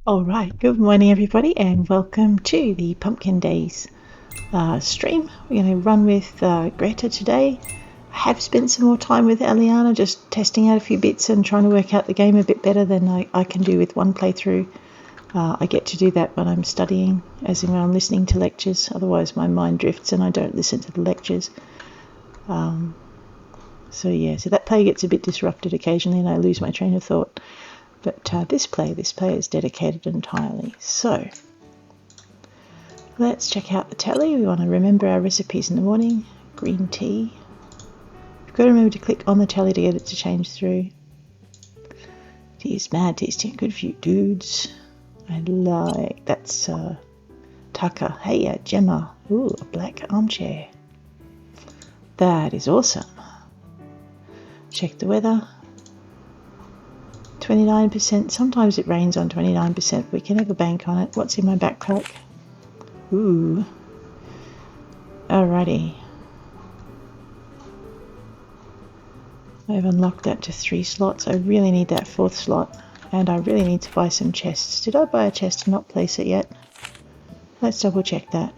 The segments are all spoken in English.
All right, good morning, everybody, and welcome to the Pumpkin Days stream. We're going to run with Greta today. I have spent some more time with Eliana, just testing out a few bits and trying to work out the game a bit better than I can do with one playthrough. I get to do that when I'm studying, as in when I'm listening to lectures. Otherwise, my mind drifts and I don't listen to the lectures. So that play gets a bit disrupted occasionally, and I lose my train of thought. But this play is dedicated entirely. So let's check out the tally. We want to remember our recipes in the morning. Green tea. You've got to remember to click on the tally to get it to change through. Tea is mad tasty and good for you dudes. I like that's Tucker. Hey, Gemma. Ooh, a black armchair. That is awesome. Check the weather. 29%. Sometimes it rains on 29%. We can never bank on it. What's in my backpack? Ooh. Alrighty. I've unlocked that to 3 slots. I really need that 4th slot. And I really need to buy some chests. Did I buy a chest and not place it yet? Let's double check that.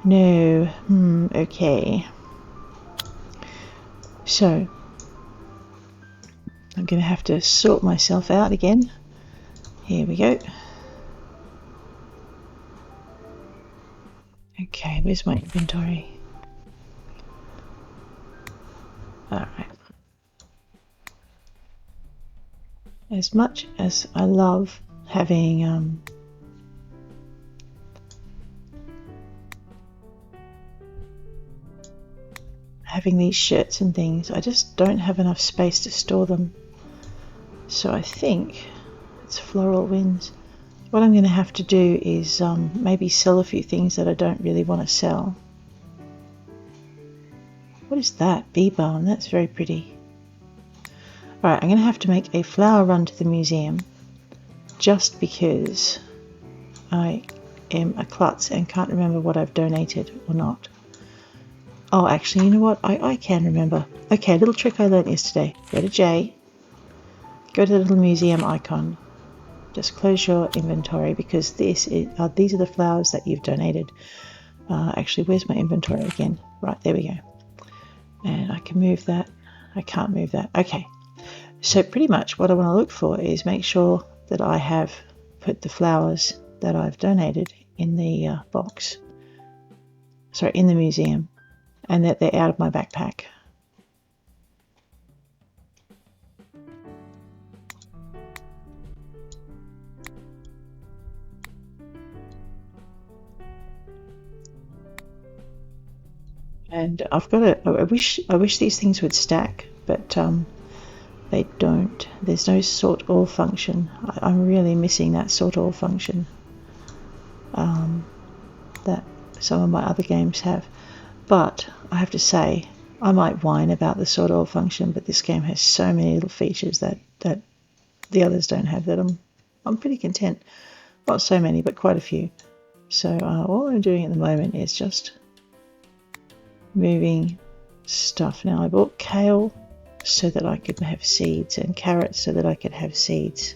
No. Okay. So I'm going to have to sort myself out again. Here we go. Okay, where's my inventory? Alright. As much as I love having these shirts and things, I just don't have enough space to store them. So I think it's Floral Winds. What I'm going to have to do is maybe sell a few things that I don't really want to sell. What is that? Bee balm. That's very pretty. Alright, I'm going to have to make a flower run to the museum just because I am a klutz and can't remember what I've donated or not. Oh, actually, you know what? I can remember. Okay, a little trick I learned yesterday. Go to J. Go to the little museum icon. Just close your inventory because these are the flowers that you've donated. Actually, where's my inventory again? Right, there we go. And I can move that. I can't move that. Okay. So pretty much what I want to look for is make sure that I have put the flowers that I've donated in the box. Sorry, in the museum. And that they're out of my backpack. And I've got it. I wish these things would stack, but they don't. There's no sort all function. I'm really missing that sort all function that some of my other games have. But I have to say, I might whine about the sort all function, but this game has so many little features that the others don't have that I'm pretty content. Not so many, but quite a few. So all I'm doing at the moment is just moving stuff. Now I bought kale so that I could have seeds and carrots so that I could have seeds.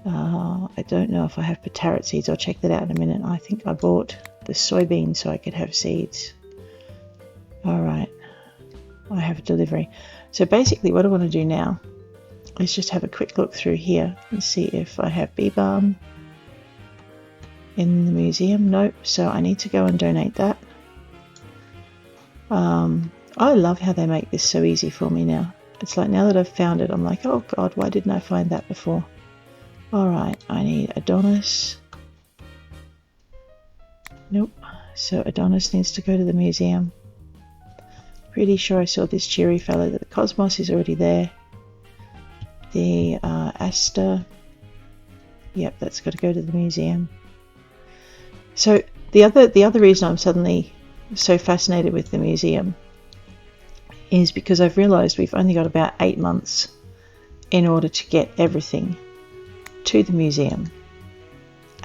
I don't know if I have carrot seeds. I'll check that out in a minute. I think I bought the soybeans so I could have seeds. Alright, I have a delivery. So basically what I want to do now is just have a quick look through here and see if I have bee balm in the museum. Nope, so I need to go and donate that. I love how they make this so easy for me now. It's like now that I've found it, I'm like, oh god, why didn't I find that before? Alright, I need Adonis. Nope, so Adonis needs to go to the museum. Pretty sure I saw this cheery fellow. The Cosmos is already there. The Aster. Yep, that's got to go to the museum. So the other reason I'm suddenly so fascinated with the museum is because I've realised we've only got about 8 months in order to get everything to the museum.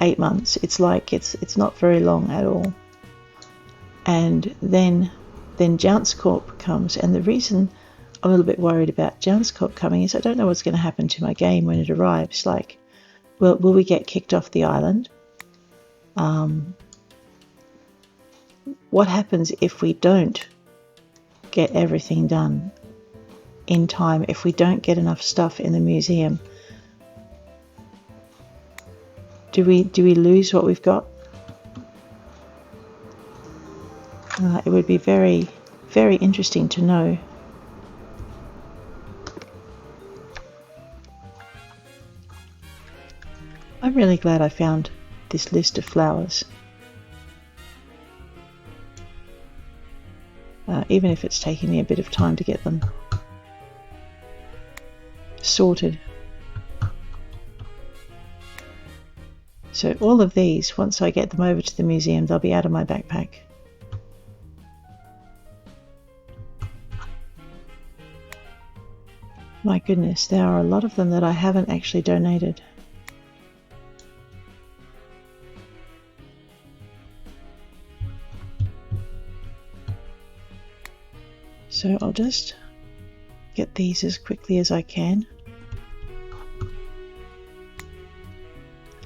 8 months. It's like it's not very long at all. And then Jounce Corp comes, and the reason I'm a little bit worried about Jamscorp coming is I don't know what's going to happen to my game when it arrives. Like, will we get kicked off the island? What happens if we don't get everything done in time? If we don't get enough stuff in the museum, do we lose what we've got? It would be very, very interesting to know. I'm really glad I found this list of flowers. Even if it's taking me a bit of time to get them sorted. So all of these, once I get them over to the museum, they'll be out of my backpack. My goodness, there are a lot of them that I haven't actually donated. So I'll just get these as quickly as I can.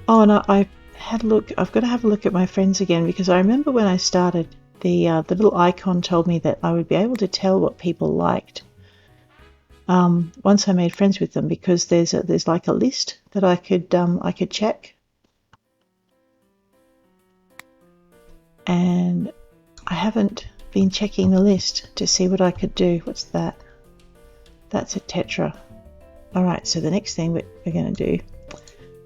Oh, and I had a look. I've got to have a look at my friends again, because I remember when I started, the little icon told me that I would be able to tell what people liked once I made friends with them, because there's like a list that I could check, and I haven't been checking the list to see what I could do. What's that? That's a tetra. Alright, so the next thing we're going to do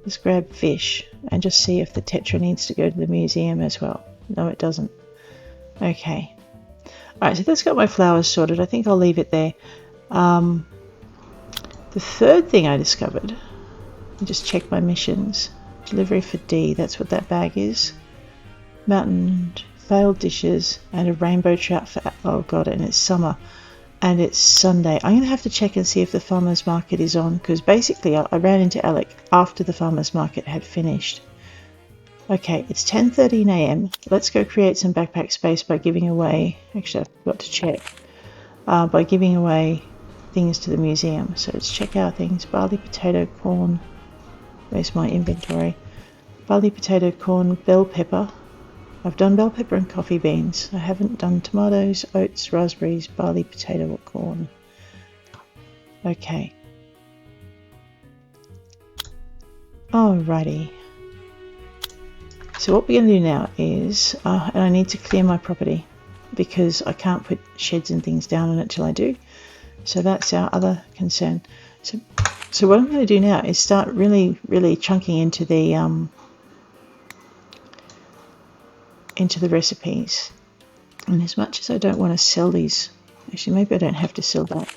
is grab fish and just see if the tetra needs to go to the museum as well. No, it doesn't. Okay. Alright, so that's got my flowers sorted. I think I'll leave it there. The third thing I discovered, I just check my missions. Delivery for D, that's what that bag is. Mountain failed dishes and a rainbow trout for, oh god, and it's summer and it's Sunday. I'm going to have to check and see if the farmer's market is on, because basically I ran into Alec after the farmer's market had finished. Okay, it's 10:13 a.m. Let's go create some backpack space by giving away, actually I've got to check, by giving away things to the museum. So let's check our things. Barley, potato, corn. Where's my inventory? Barley, potato, corn, bell pepper. I've done bell pepper and coffee beans. I haven't done tomatoes, oats, raspberries, barley, potato or corn. Okay. Alrighty. So what we're going to do now is, and I need to clear my property because I can't put sheds and things down on it till I do. So that's our other concern. So what I'm going to do now is start really chunking into the recipes. And as much as I don't want to sell these, actually maybe I don't have to sell that.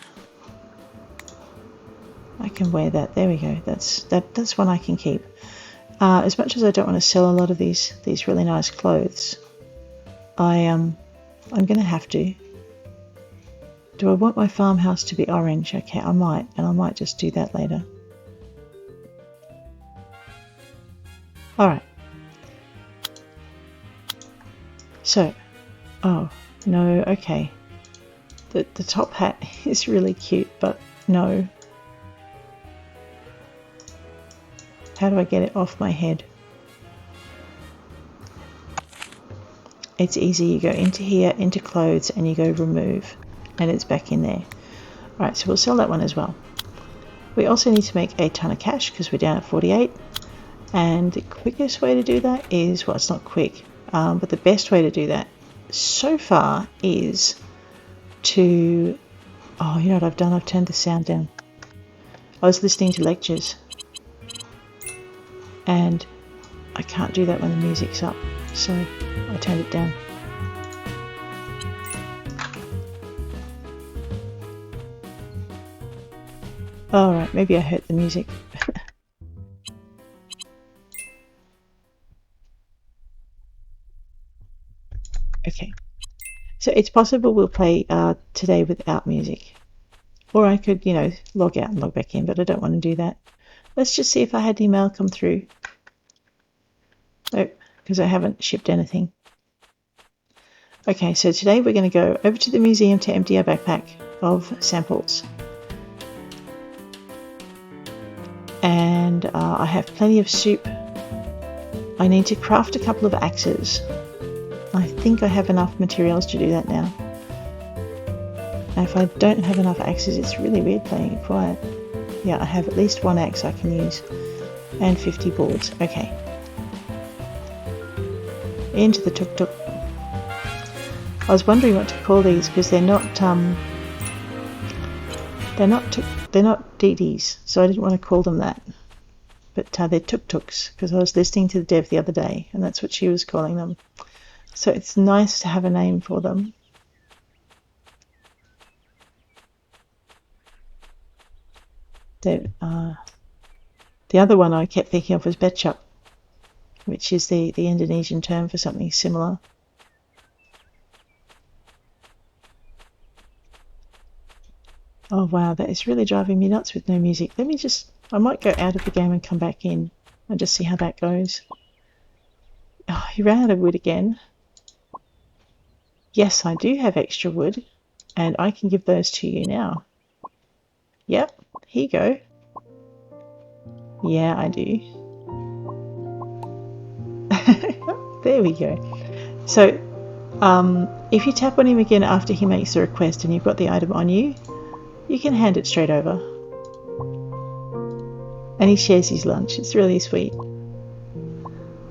I can wear that. There we go. That's one I can keep. As much as I don't want to sell a lot of these really nice clothes, I'm going to have to. Do I want my farmhouse to be orange? Okay, I might, and I might just do that later. Alright. So, oh, no, okay. The top hat is really cute, but no. How do I get it off my head? It's easy. You go into here, into clothes, and you go remove, and it's back in there. Alright, so we'll sell that one as well. We also need to make a ton of cash because we're down at 48. And the quickest way to do that is, well, it's not quick, but the best way to do that so far is to, oh, you know what I've done? I've turned the sound down. I was listening to lectures and I can't do that when the music's up, so I turned it down. Alright, maybe I hurt the music. Okay, so it's possible we'll play today without music. Or I could, you know, log out and log back in, but I don't want to do that. Let's just see if I had any mail come through. Oh, because I haven't shipped anything. Okay, so today we're going to go over to the museum to empty our backpack. of samples. And I have plenty of soup. I need to craft a couple of axes. I think I have enough materials to do that now. Now if I don't have enough axes, it's really weird playing it quiet. Yeah, I have at least one axe I can use. And 50 boards. Okay. Into the tuk-tuk. I was wondering what to call these because they're not DDs, so I didn't want to call them that. But they're tuk-tuks because I was listening to the dev the other day and that's what she was calling them. So it's nice to have a name for them. The other one I kept thinking of was becak, which is the Indonesian term for something similar. Oh wow, that is really driving me nuts with no music. I might go out of the game and come back in and just see how that goes. Oh, you ran out of wood again. Yes, I do have extra wood, and I can give those to you now. Yep, here you go. Yeah, I do. There we go. So, if you tap on him again after he makes the request and you've got the item on you, you can hand it straight over. And he shares his lunch. It's really sweet.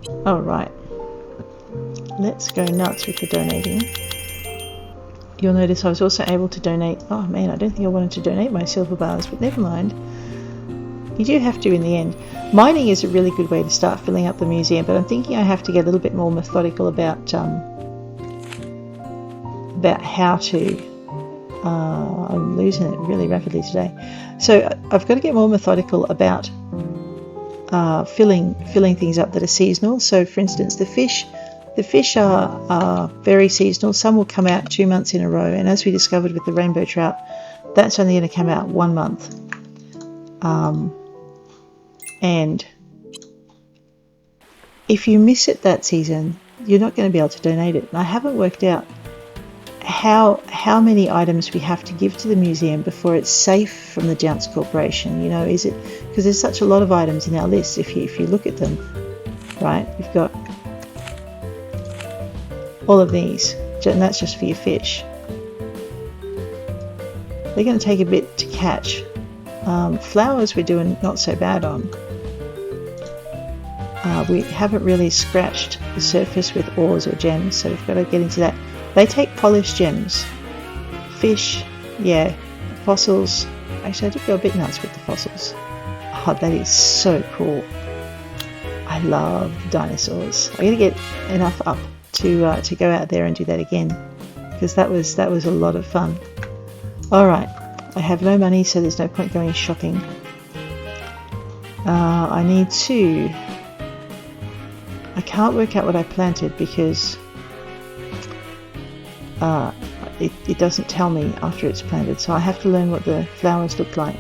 Alright. Let's go nuts with the donating. You'll notice I was also able to donate... Oh man, I don't think I wanted to donate my silver bars, but never mind. You do have to in the end. Mining is a really good way to start filling up the museum, but I'm thinking I have to get a little bit more methodical about how to... I'm losing it really rapidly today. So I've got to get more methodical about filling things up that are seasonal. So for instance, the fish are very seasonal. Some will come out 2 months in a row, and as we discovered with the rainbow trout, that's only going to come out 1 month. And if you miss it that season, you're not going to be able to donate it. And I haven't worked out how many items we have to give to the museum before it's safe from the Jounce Corporation. You know, is it because there's such a lot of items in our list? If you look at them, right, we've got all of these, and that's just for your fish. They're going to take a bit to catch. Flowers we're doing not so bad on. We haven't really scratched the surface with ores or gems, so we've got to get into that. They take polished gems. Fish, yeah. Fossils. Actually, I did go a bit nuts with the fossils. Oh, that is so cool. I love dinosaurs. I'm going to get enough up to go out there and do that again, because that was a lot of fun. Alright, I have no money, so there's no point going shopping. I need to... I can't work out what I planted because it doesn't tell me after it's planted, so I have to learn what the flowers look like.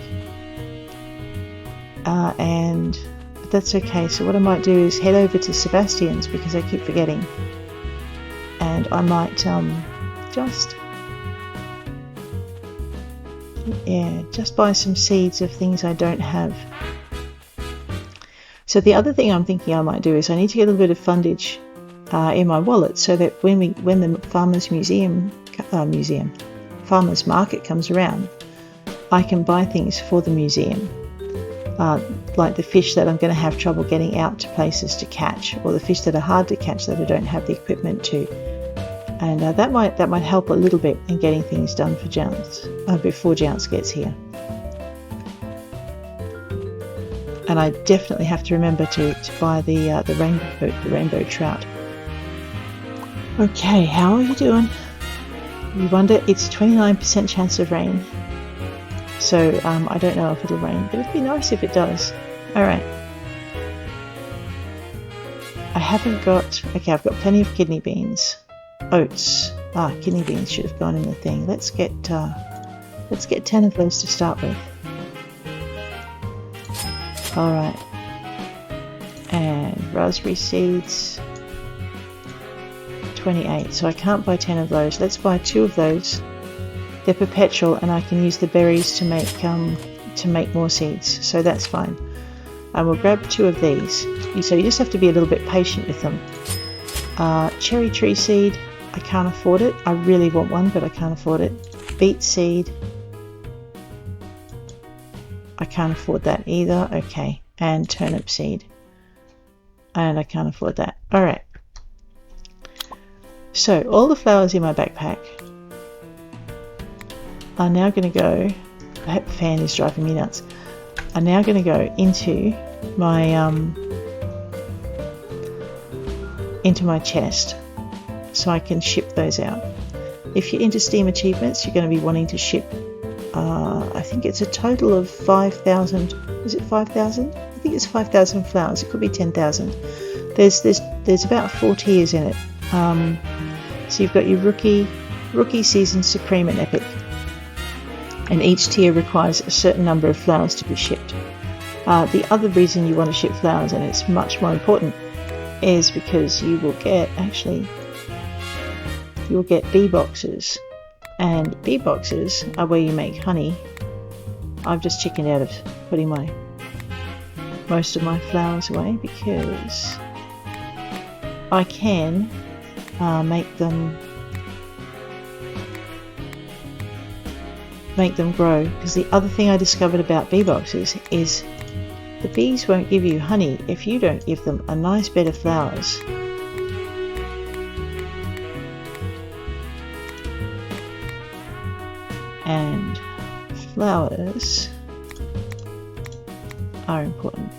But that's okay. So what I might do is head over to Sebastian's, because I keep forgetting, and I might just buy some seeds of things I don't have. So the other thing I'm thinking I might do is I need to get a little bit of fundage in my wallet, so that when the farmers market comes around, I can buy things for the museum, like the fish that I'm going to have trouble getting out to places to catch, or the fish that are hard to catch that I don't have the equipment to, and that might help a little bit in getting things done for Jounce before Jounce gets here. And I definitely have to remember to buy the rainbow trout. Okay, how are you doing? You wonder, it's 29% chance of rain. So I don't know if it'll rain, but it'd be nice if it does. Alright. I haven't got... Okay, I've got plenty of kidney beans. Oats. Kidney beans should have gone in the thing. Let's get 10 of those to start with. Alright. And raspberry seeds. 28. So I can't buy 10 of those. Let's buy 2 of those. they're perpetual, and I can use the berries to make more seeds, so that's fine. I will grab 2 of these. So you just have to be a little bit patient with them. Cherry tree seed, I can't afford it. I really want one, but I can't afford it. Beet seed, I can't afford that either. Okay, and turnip seed, and I can't afford that. Alright, so all the flowers in my backpack are now going to go, that fan is driving me nuts, are now going to go into my chest, so I can ship those out. If you're into Steam achievements, you're going to be wanting to ship, I think it's a total of 5,000, is it 5,000? I think it's 5,000 flowers, it could be 10,000. There's about 4 tiers in it. So you've got your Rookie, Season, Supreme and Epic. And each tier requires a certain number of flowers to be shipped. The other reason you want to ship flowers, and it's much more important, is because you will get, you'll get bee boxes, and bee boxes are where you make honey. I've just chickened out of putting most of my flowers away because I can make them grow. Because the other thing I discovered about bee boxes is the bees won't give you honey if you don't give them a nice bed of flowers. And flowers are important.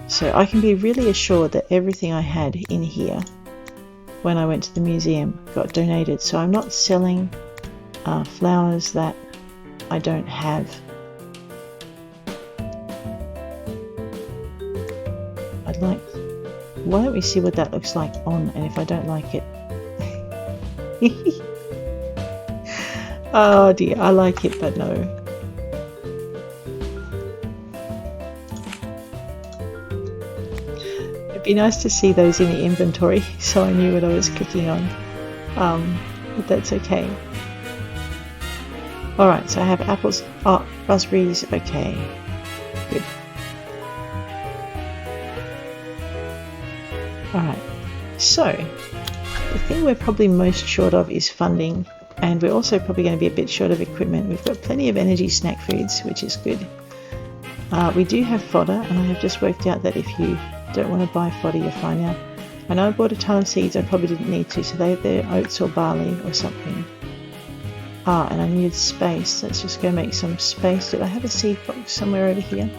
So I can be really assured that everything I had in here when I went to the museum got donated. So I'm not selling flowers that I don't have. Why don't we see what that looks like on, and if I don't like it. Oh dear, I like it, but no. It'd be nice to see those in the inventory so I knew what I was clicking on. But that's okay. Alright, so I have apples, raspberries, okay. Good. Alright, so the thing we're probably most short of is funding, and we're also probably going to be a bit short of equipment. We've got plenty of energy snack foods, which is good. We do have fodder, and I have just worked out that if you don't want to buy fodder, you're fine now. I know I bought a ton of seeds, I probably didn't need to, so they're oats or barley or something. And I needed space. Let's just go make some space. Did I have a seed box somewhere over here?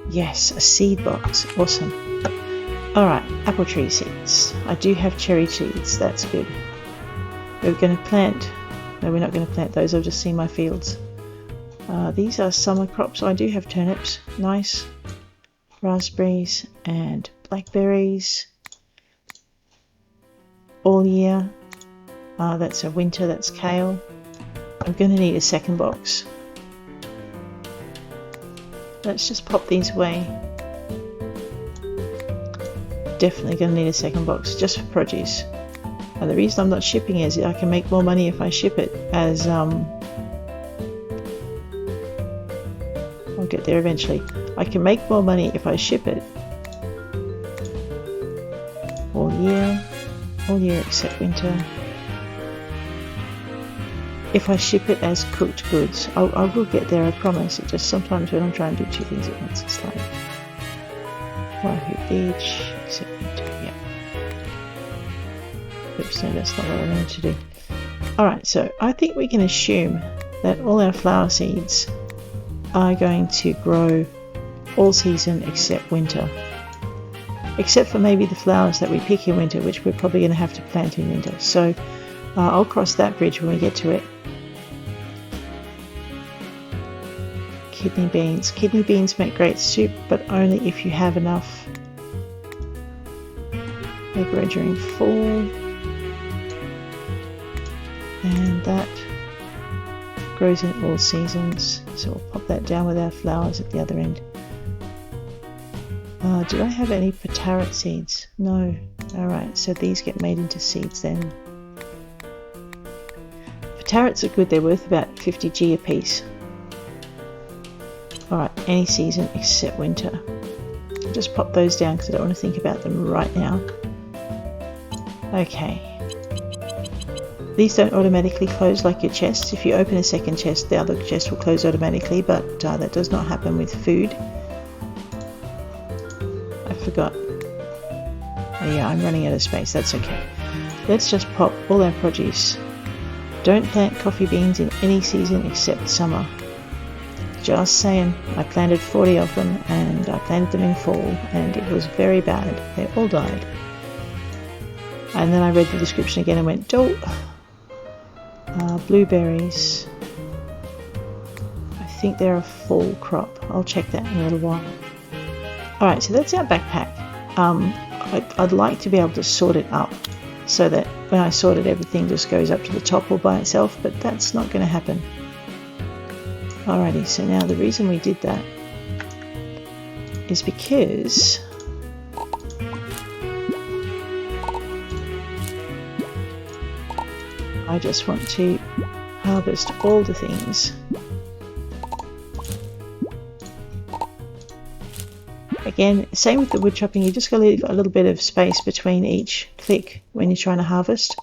Yes, a seed box. Awesome. Alright, apple tree seeds. I do have cherry seeds. That's good. We're going to plant... No, we're not going to plant those. I've just seen my fields. These are summer crops. I do have turnips. Nice. Raspberries and blackberries. All year. That's a winter. That's kale. I'm going to need a second box. Let's just pop these away. Definitely going to need a second box just for produce. And the reason I'm not shipping is I can make more money if I ship it as I'll get there eventually. I can make more money if I ship it all year except winter. If I ship it as cooked goods, I will get there, I promise. It just sometimes when I'm trying to do 2 things at once, it's like Wahoo Beach, except winter, yeah. Oops, no, that's not what I wanted to do. Alright, so I think we can assume that all our flower seeds are going to grow all season except winter. Except for maybe the flowers that we pick in winter, which we're probably going to have to plant in winter. So I'll cross that bridge when we get to it. Kidney beans. Kidney beans make great soup, but only if you have enough. They grow during fall. And that grows in all seasons. So we'll pop that down with our flowers at the other end. Do I have any pataret seeds? No. Alright, so these get made into seeds then. Tarots are good, they're worth about 50G a piece. Alright, any season except winter. I'll just pop those down because I don't want to think about them right now. Okay. These don't automatically close like your chests. If you open a second chest, the other chest will close automatically, but that does not happen with food. I forgot. Oh yeah, I'm running out of space, that's okay. Let's just pop all our produce. Don't plant coffee beans in any season except summer. Just saying, I planted 40 of them and I planted them in fall and it was very bad. They all died. And then I read the description again and went, dope. Blueberries. I think they're a fall crop. I'll check that in a little while. Alright, so that's our backpack. I'd like to be able to sort it up so that when I sort it, everything just goes up to the top all by itself, but that's not going to happen. Alrighty, so now the reason we did that is because I just want to harvest all the things. Again, same with the wood chopping, you just got to leave a little bit of space between each click when you're trying to harvest.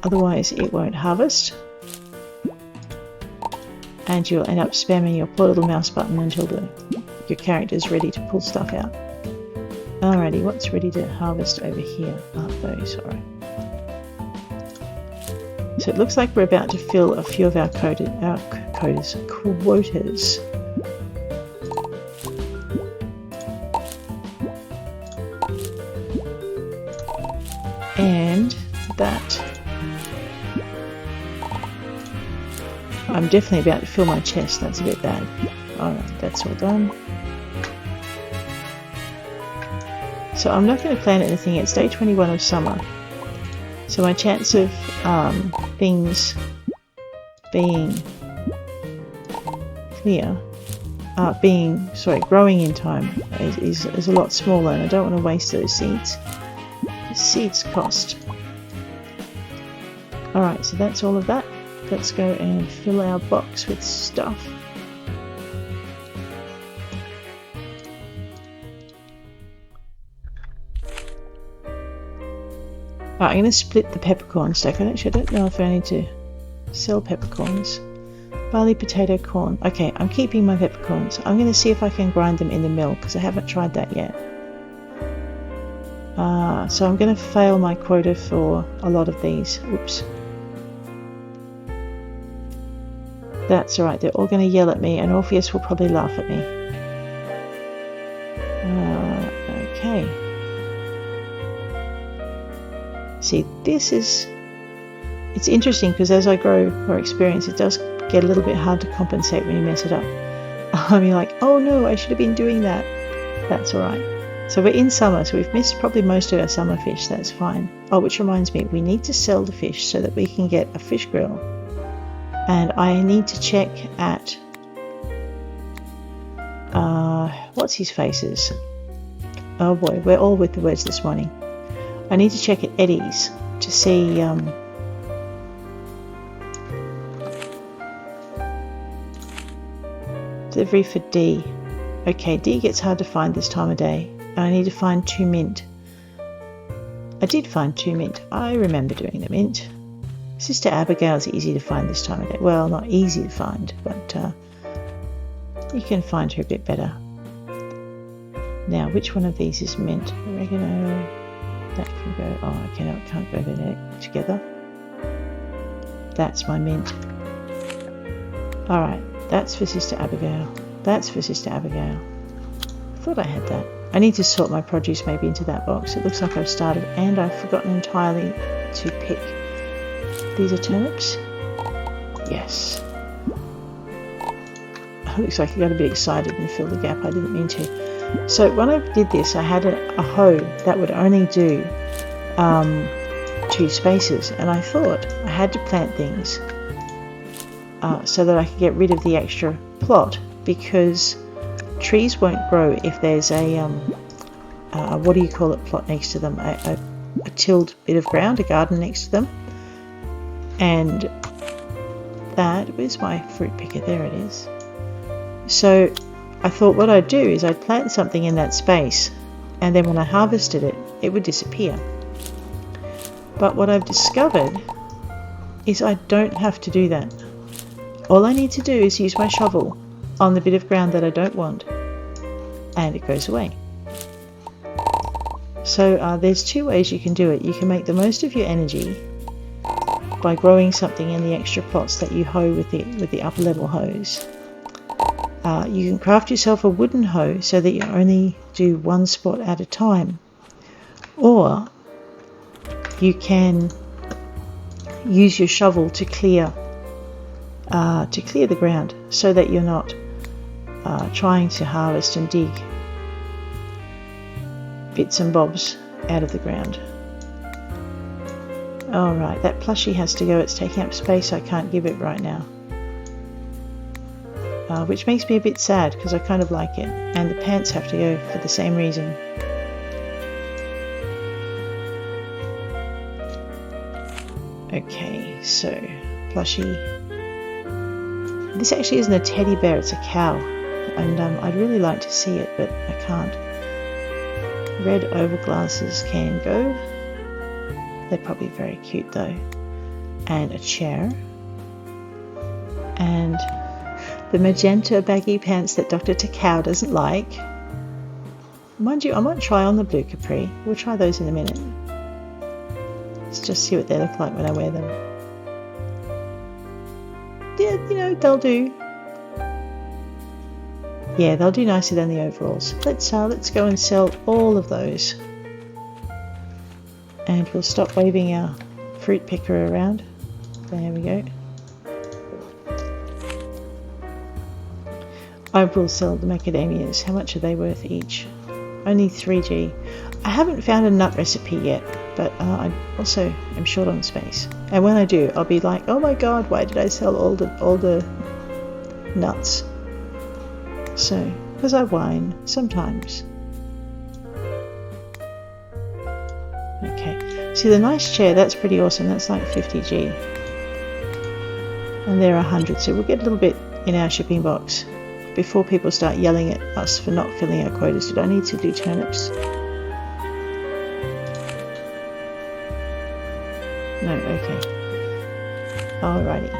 Otherwise it won't harvest. And you'll end up spamming your poor little mouse button until your character is ready to pull stuff out. Alrighty, what's ready to harvest over here? Those, alright. So it looks like we're about to fill a few of our quotas. And that I'm definitely about to fill my chest. That's a bit bad. Alright, that's all done. So I'm not going to plant anything. It's day 21 of summer. So my chance of things being clear, growing in time is a lot smaller, and I don't want to waste those seeds. The seeds cost. Alright, so that's all of that. Let's go and fill our box with stuff. I'm going to split the peppercorn stack. I don't know if I need to sell peppercorns. Barley, potato, corn. Okay, I'm keeping my peppercorns. I'm going to see if I can grind them in the mill because I haven't tried that yet. So I'm going to fail my quota for a lot of these. Oops. That's alright, they're all going to yell at me and Orpheus will probably laugh at me. Okay. See, it's interesting because as I grow more experience, it does get a little bit hard to compensate when you mess it up. You're like, oh no, I should have been doing that. That's alright. So we're in summer, so we've missed probably most of our summer fish, that's fine. Oh, which reminds me, we need to sell the fish so that we can get a fish grill. And I need to check at, what's his faces? Oh boy, we're all with the words this morning. I need to check at Eddie's to see, delivery for D. Okay, D gets hard to find this time of day. And I need to find 2 mint. I did find 2 mint. I remember doing the mint. Sister Abigail's easy to find this time of day. Well, not easy to find, but you can find her a bit better. Now, which one of these is mint? Oregano. That can go. Oh, okay, no, it can't go there together. That's my mint. Alright, that's for Sister Abigail. That's for Sister Abigail. I thought I had that. I need to sort my produce maybe into that box. It looks like I've started and I've forgotten entirely to pick. These are turnips? Yes. It looks like I got a bit excited and filled the gap. I didn't mean to. So when I did this, I had a hoe that would only do 2 spaces, and I thought I had to plant things so that I could get rid of the extra plot, because trees won't grow if there's a what do you call it, plot next to them, a tilled bit of ground, a garden next to them. And where's my fruit picker? There it is. So I thought what I'd do is I'd plant something in that space, and then when I harvested it, it would disappear. But what I've discovered is I don't have to do that. All I need to do is use my shovel on the bit of ground that I don't want, and it goes away. So there's two ways you can do it. You can make the most of your energy by growing something in the extra plots that you hoe with the upper level hoes. You can craft yourself a wooden hoe so that you only do one spot at a time, or you can use your shovel to clear the ground so that you're not trying to harvest and dig bits and bobs out of the ground. Alright, that plushie has to go. It's taking up space. I can't give it right now. Which makes me a bit sad because I kind of like it. And the pants have to go for the same reason. Okay, so plushie. This actually isn't a teddy bear, it's a cow. And I'd really like to see it, but I can't. Red overglasses can go. They're probably very cute though. And a chair. And the magenta baggy pants that Dr. Takao doesn't like. Mind you, I might try on the blue capri. We'll try those in a minute. Let's just see what they look like when I wear them. Yeah, you know, they'll do. Yeah, they'll do nicer than the overalls. Let's go and sell all of those. And we'll stop waving our fruit picker around. There we go. I will sell the macadamias. How much are they worth each? Only 3G. I haven't found a nut recipe yet, but I also am short on space. And when I do, I'll be like, oh my god, why did I sell all the nuts? So, because I whine sometimes. Okay, see the nice chair, that's pretty awesome. That's like 50G. And they're 100, so we'll get a little bit in our shipping box before people start yelling at us for not filling our quotas. Did I need to do turnips? No, okay. Alrighty.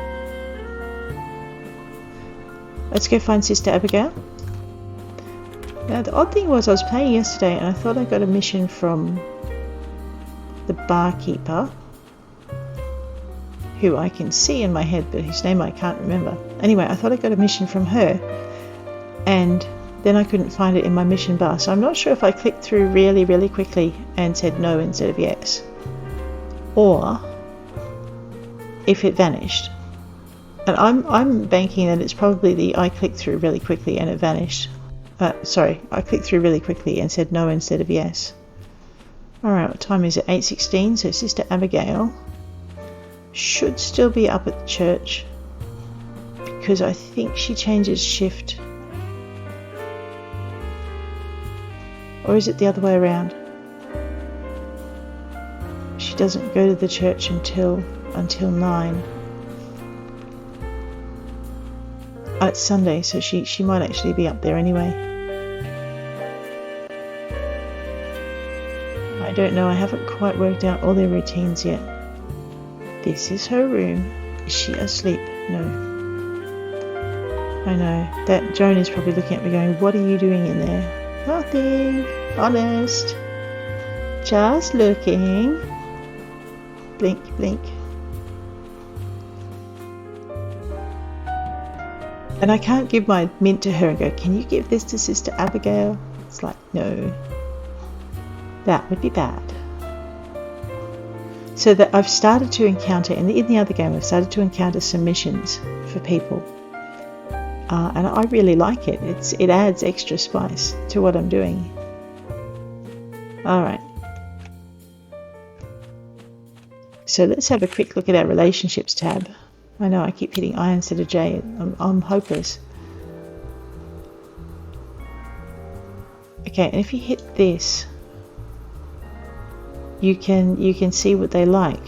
Let's go find Sister Abigail. Now the odd thing was I was playing yesterday and I thought I got a mission from the barkeeper, who I can see in my head but whose name I can't remember. Anyway, I thought I got a mission from her, and then I couldn't find it in my mission bar, so I'm not sure if I clicked through really, really quickly and said no instead of yes, or if it vanished. And I'm banking that it's probably the I clicked through really quickly and it vanished. Sorry, I clicked through really quickly and said no instead of yes. Alright, what time is it? 8:16, so Sister Abigail should still be up at the church, because I think she changes shift. Or is it the other way around? She doesn't go to the church until 9. Oh, it's Sunday, so she might actually be up there anyway. I don't know, I haven't quite worked out all their routines yet. This is her room. Is she asleep? No. I know, that Joan is probably looking at me going, what are you doing in there? Nothing. Honest. Just looking. Blink, blink. And I can't give my mint to her and go, can you give this to Sister Abigail? It's like, no. That would be bad. So that I've started to encounter, in the other game, I've started to encounter some missions for people. And I really like it. It adds extra spice to what I'm doing. Alright. So let's have a quick look at our relationships tab. I know I keep hitting I instead of J. I'm hopeless. Okay, and if you hit this, you can see what they like.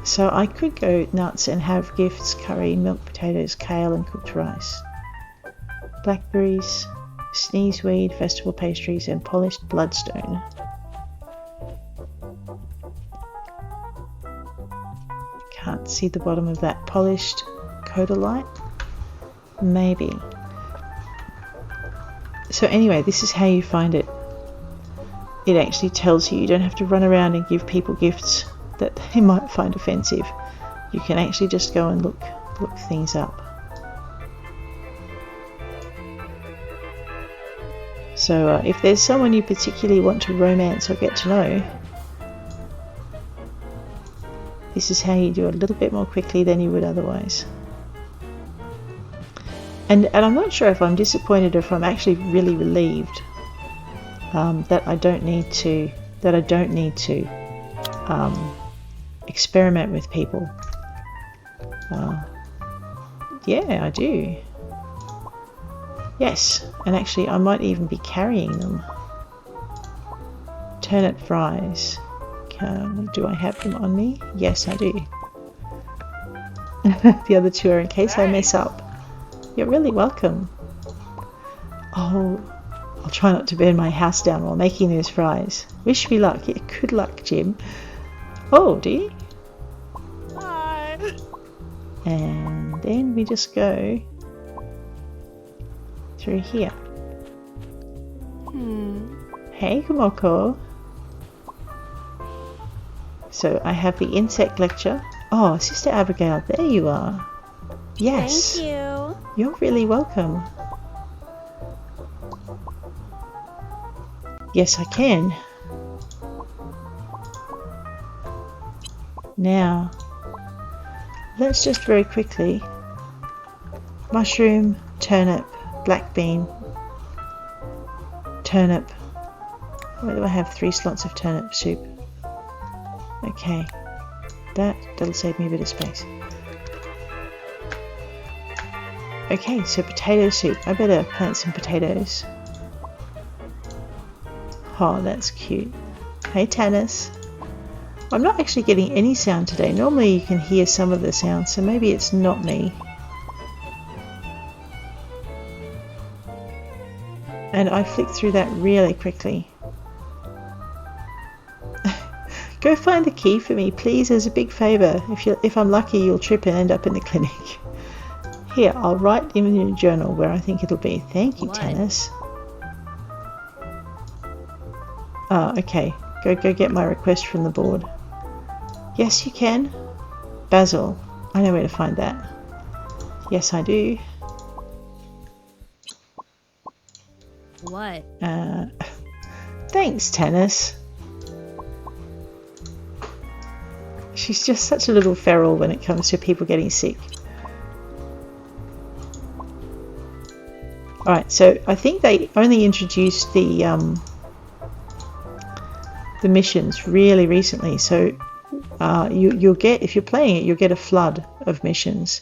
So I could go nuts and have gifts, curry, milk potatoes, kale and cooked rice. Blackberries, sneezeweed, festival pastries and polished bloodstone. Can't see the bottom of that. Polished codolite? Maybe. So anyway, this is how you find it. It actually tells you don't have to run around and give people gifts that they might find offensive. You can actually just go and look things up. So if there's someone you particularly want to romance or get to know, this is how you do it a little bit more quickly than you would otherwise. And I'm not sure if I'm disappointed or if I'm actually really relieved that I don't need to experiment with people. Yeah, I do. Yes, and actually I might even be carrying them. Turnip fries. Do I have them on me? Yes, I do. The other two are in case I mess up. You're really welcome. Oh, I'll try not to burn my house down while making those fries. Wish me luck. Yeah, good luck, Jim. Oh, do you? Hi. And then we just go through here. Hey, Kumoko. So I have the insect lecture. Oh, Sister Abigail, there you are. Yes. Thank you. You're really welcome. Yes, I can. Now, let's just very quickly. Mushroom, turnip, black bean, turnip. Where do I have 3 slots of turnip soup? Okay, that'll save me a bit of space. Okay, so potato soup. I better plant some potatoes. Oh, that's cute. Hey, Tanis. I'm not actually getting any sound today. Normally you can hear some of the sound, so maybe it's not me. And I flicked through that really quickly. Go find the key for me, please, as a big favour. If I'm lucky, you'll trip and end up in the clinic. Here, I'll write in your journal where I think it'll be. Thank you, Tanis. Oh, okay. Go get my request from the board. Yes, you can. Basil. I know where to find that. Yes, I do. What? Thanks, Tanis. She's just such a little feral when it comes to people getting sick. Alright, so I think they only introduced the missions really recently, so you'll get, if you're playing it, you'll get a flood of missions.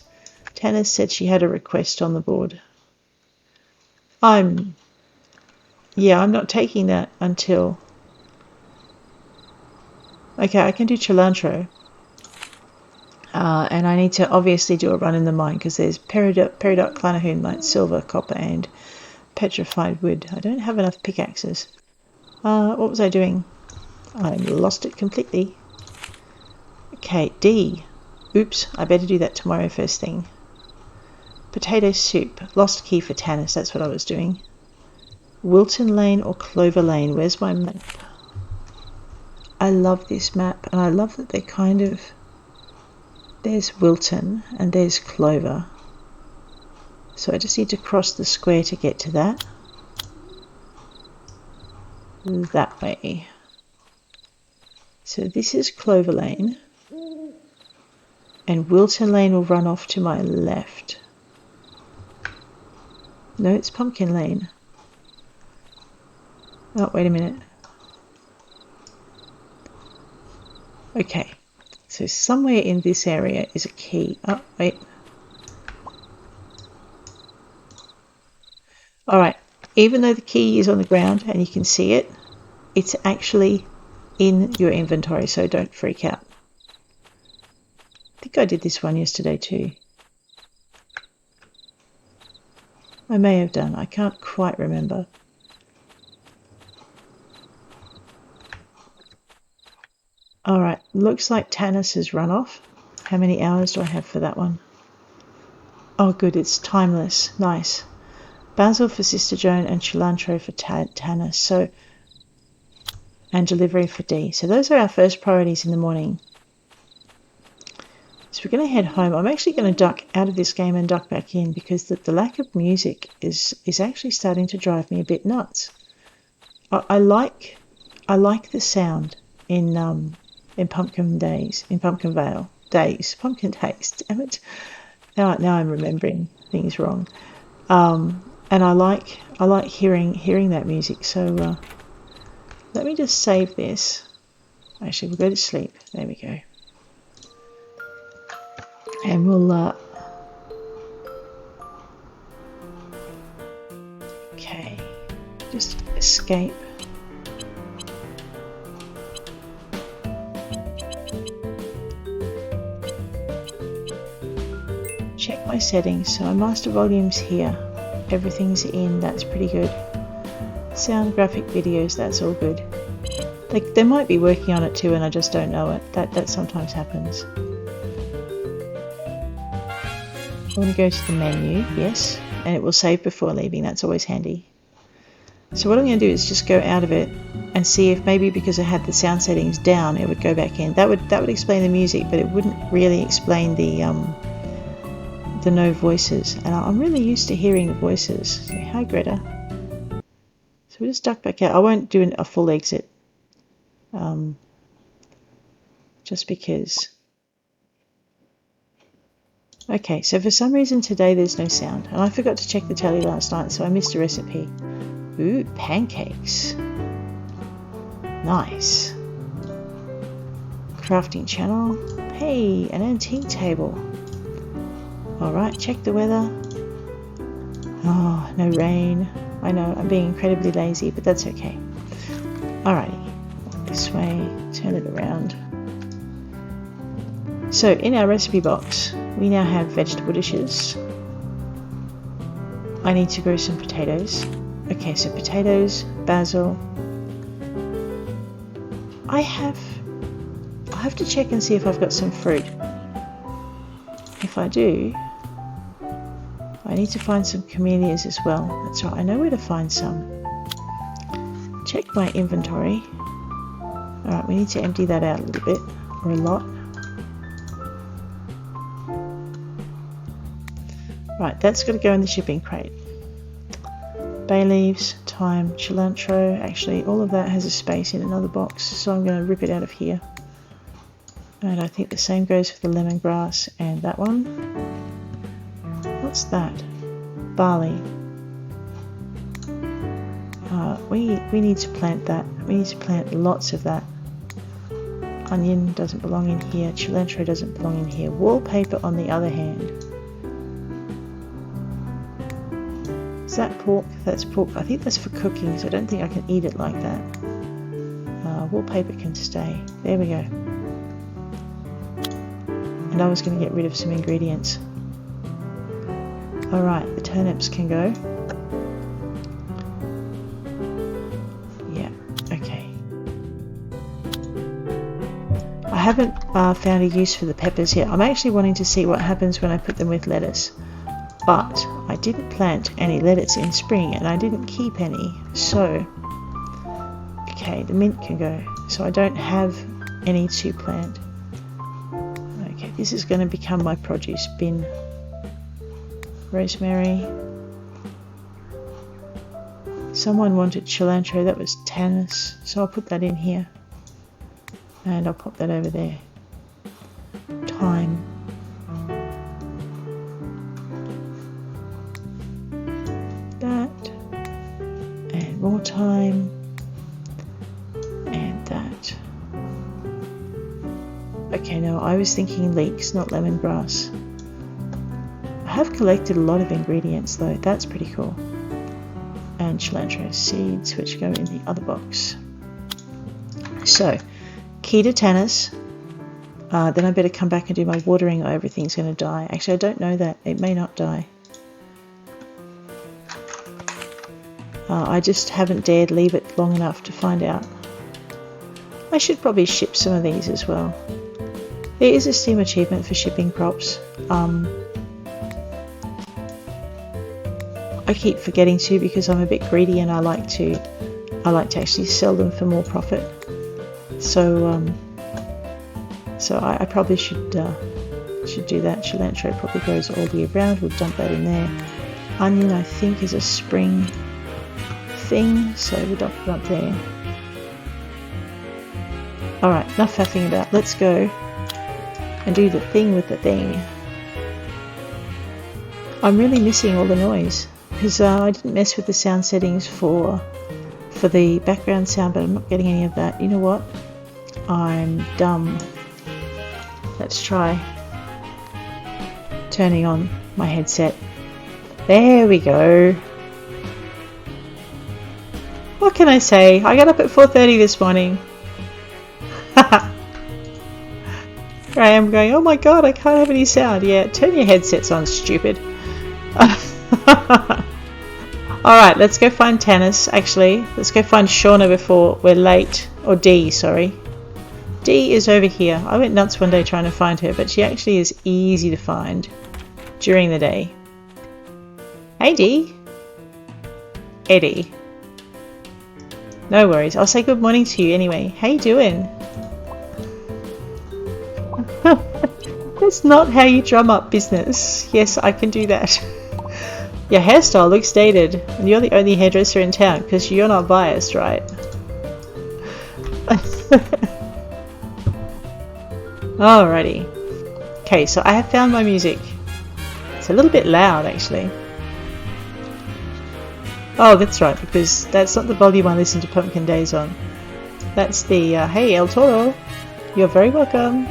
Tanis said she had a request on the board. I'm not taking that until... Okay, I can do cilantro. And I need to obviously do a run in the mine because there's peridot, clanahoonite, silver, copper and petrified wood. I don't have enough pickaxes. What was I doing? I lost it completely. Okay, D. Oops, I better do that tomorrow first thing. Potato soup. Lost key for Tanis, that's what I was doing. Wilton Lane or Clover Lane? Where's my map? I love this map and I love that they kind of... There's Wilton and there's Clover. So I just need to cross the square to get to that. That way. So this is Clover Lane. And Wilton Lane will run off to my left. No, it's Pumpkin Lane. Oh, wait a minute. Okay. So somewhere in this area is a key. Oh, wait. Alright, even though the key is on the ground and you can see it, it's actually in your inventory, so don't freak out. think I did this one yesterday too. I may have done. I can't quite remember. Alright, looks like Tanis has run off. How many hours do I have for that one? Oh good, it's timeless. Nice. Basil for Sister Joan and cilantro for Tanis. So, and delivery for Dee. So those are our first priorities in the morning. So we're going to head home. I'm actually going to duck out of this game and duck back in because the lack of music is actually starting to drive me a bit nuts. I like the sound in Pumpkin Vale days, Pumpkin Days. Damn it! Now I'm remembering things wrong. And I like hearing that music. So let me just save this. Actually, we'll go to sleep. There we go. And we'll okay, just escape. Check my settings. So my master volume's here. Everything's in. That's pretty good. Sound, graphic, videos. That's all good. They might be working on it too, and I just don't know it. That sometimes happens. I want to go to the menu, yes, and it will save before leaving. That's always handy. So what I'm going to do is just go out of it and see if maybe because I had the sound settings down, it would go back in. That would explain the music, but it wouldn't really explain the no voices. And I'm really used to hearing the voices. So, hi, Greta. So we'll just duck back out. I won't do a full exit, just because. Okay, so for some reason today there's no sound, and I forgot to check the tally last night, so I missed a recipe. Ooh, pancakes. Nice. Crafting channel. Hey, an antique table. Alright, check the weather. Oh, no rain. I know, I'm being incredibly lazy, but that's okay. Alrighty, this way, turn it around. So, in our recipe box, we now have vegetable dishes. I need to grow some potatoes. Okay, so potatoes, basil. I'll have to check and see if I've got some fruit. If I do, I need to find some camellias as well. That's right, I know where to find some. Check my inventory. Alright, we need to empty that out a little bit, or a lot. Right, that's got to go in the shipping crate. Bay leaves, thyme, cilantro. Actually, all of that has a space in another box, so I'm going to rip it out of here. And I think the same goes for the lemongrass and that one. What's that? Barley. We need to plant that. We need to plant lots of that. Onion doesn't belong in here. Cilantro doesn't belong in here. Wallpaper, on the other hand. Is that pork? That's pork. I think that's for cooking, so I don't think I can eat it like that. Wallpaper can stay. There we go. And I was going to get rid of some ingredients. Alright, the turnips can go. Yeah, okay. I haven't found a use for the peppers yet. I'm actually wanting to see what happens when I put them with lettuce. But I didn't plant any lettuce in spring, and I didn't keep any, so okay, the mint can go. So I don't have any to plant. Okay, this is going to become my produce bin. Rosemary. Someone wanted cilantro, that was Tanis, so I'll put that in here. And I'll pop that over there. Thyme. That, and more thyme, and that. Okay, no, I was thinking leeks, not lemongrass. I have collected a lot of ingredients though, that's pretty cool. And cilantro seeds, which go in the other box. So, key to Tanis, then I better come back and do my watering or everything's going to die. Actually, I don't know that. It may not die. I just haven't dared leave it long enough to find out. I should probably ship some of these as well. There is a Steam achievement for shipping crops. I keep forgetting to because I'm a bit greedy and I like to actually sell them for more profit. So I probably should do that. Cilantro probably grows all year round. We'll dump that in there. Onion, I think, is a spring thing, so we'll dump it up there. Alright, enough faffing about. Let's go and do the thing with the thing. I'm really missing all the noise because I didn't mess with the sound settings for the background sound, but I'm not getting any of that. You know what? I'm dumb. Let's try turning on my headset. There we go. What can I say? I got up at 4:30 this morning. Here I am going, oh my god, I can't have any sound. Yeah, turn your headsets on, stupid. Alright, let's go find Tanis, actually. Let's go find Shauna before we're late. Or Dee, sorry. Dee is over here. I went nuts one day trying to find her, but she actually is easy to find during the day. Hey Dee. Eddie. No worries. I'll say good morning to you anyway. How you doing? That's not how you drum up business. Yes, I can do that. Your hairstyle looks dated, and you're the only hairdresser in town because you're not biased, right? Alrighty. Okay, so I have found my music. It's a little bit loud, actually. Oh, that's right, because that's not the volume I listen to Pumpkin Days on. That's the, hey El Toro, you're very welcome.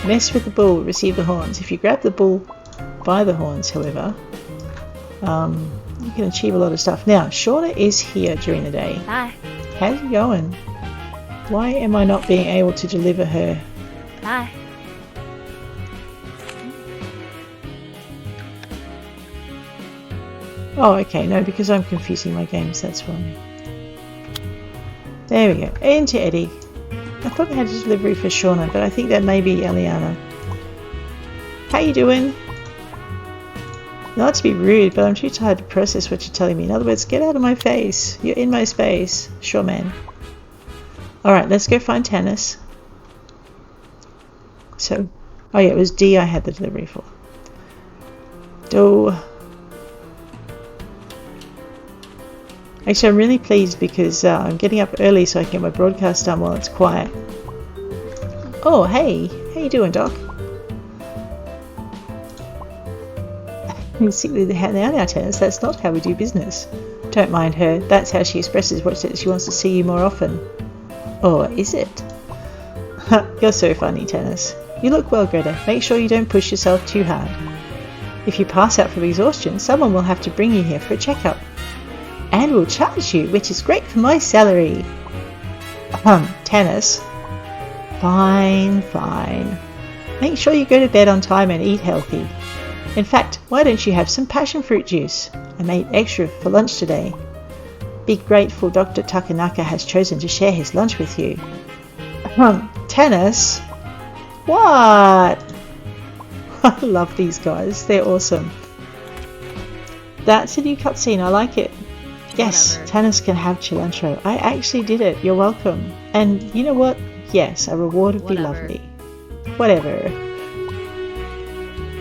Mess with the bull, receive the horns. If you grab the bull by the horns, however, you can achieve a lot of stuff. Now, Shauna is here during the day. Bye. How's it going? Why am I not being able to deliver her? Bye. Oh, okay, no, because I'm confusing my games, that's why. There we go. Into Eddie. I thought I had a delivery for Shauna, but I think that may be Eliana. How you doing? Not to be rude, but I'm too tired to process what you're telling me. In other words, get out of my face. You're in my space. Sure, man. Alright, let's go find Tanis. So, oh yeah, it was D I had the delivery for. Actually, I'm really pleased because I'm getting up early so I can get my broadcast done while it's quiet. Oh, hey. How you doing, Doc? You see, now, Tanis, that's not how we do business. Don't mind her. That's how she expresses what she wants to see you more often. Or is it? You're so funny, Tanis. You look well, Greta. Make sure you don't push yourself too hard. If you pass out from exhaustion, someone will have to bring you here for a checkup. And will charge you, which is great for my salary. Tanis. Fine, fine. Make sure you go to bed on time and eat healthy. In fact, why don't you have some passion fruit juice? I made extra for lunch today. Be grateful Dr. Takanaka has chosen to share his lunch with you. Tanis? What? I love these guys. They're awesome. That's a new cutscene. I like it. Yes, Whatever. Tanis can have cilantro. I actually did it. You're welcome. And you know what? Yes, a reward would be lovely. Whatever.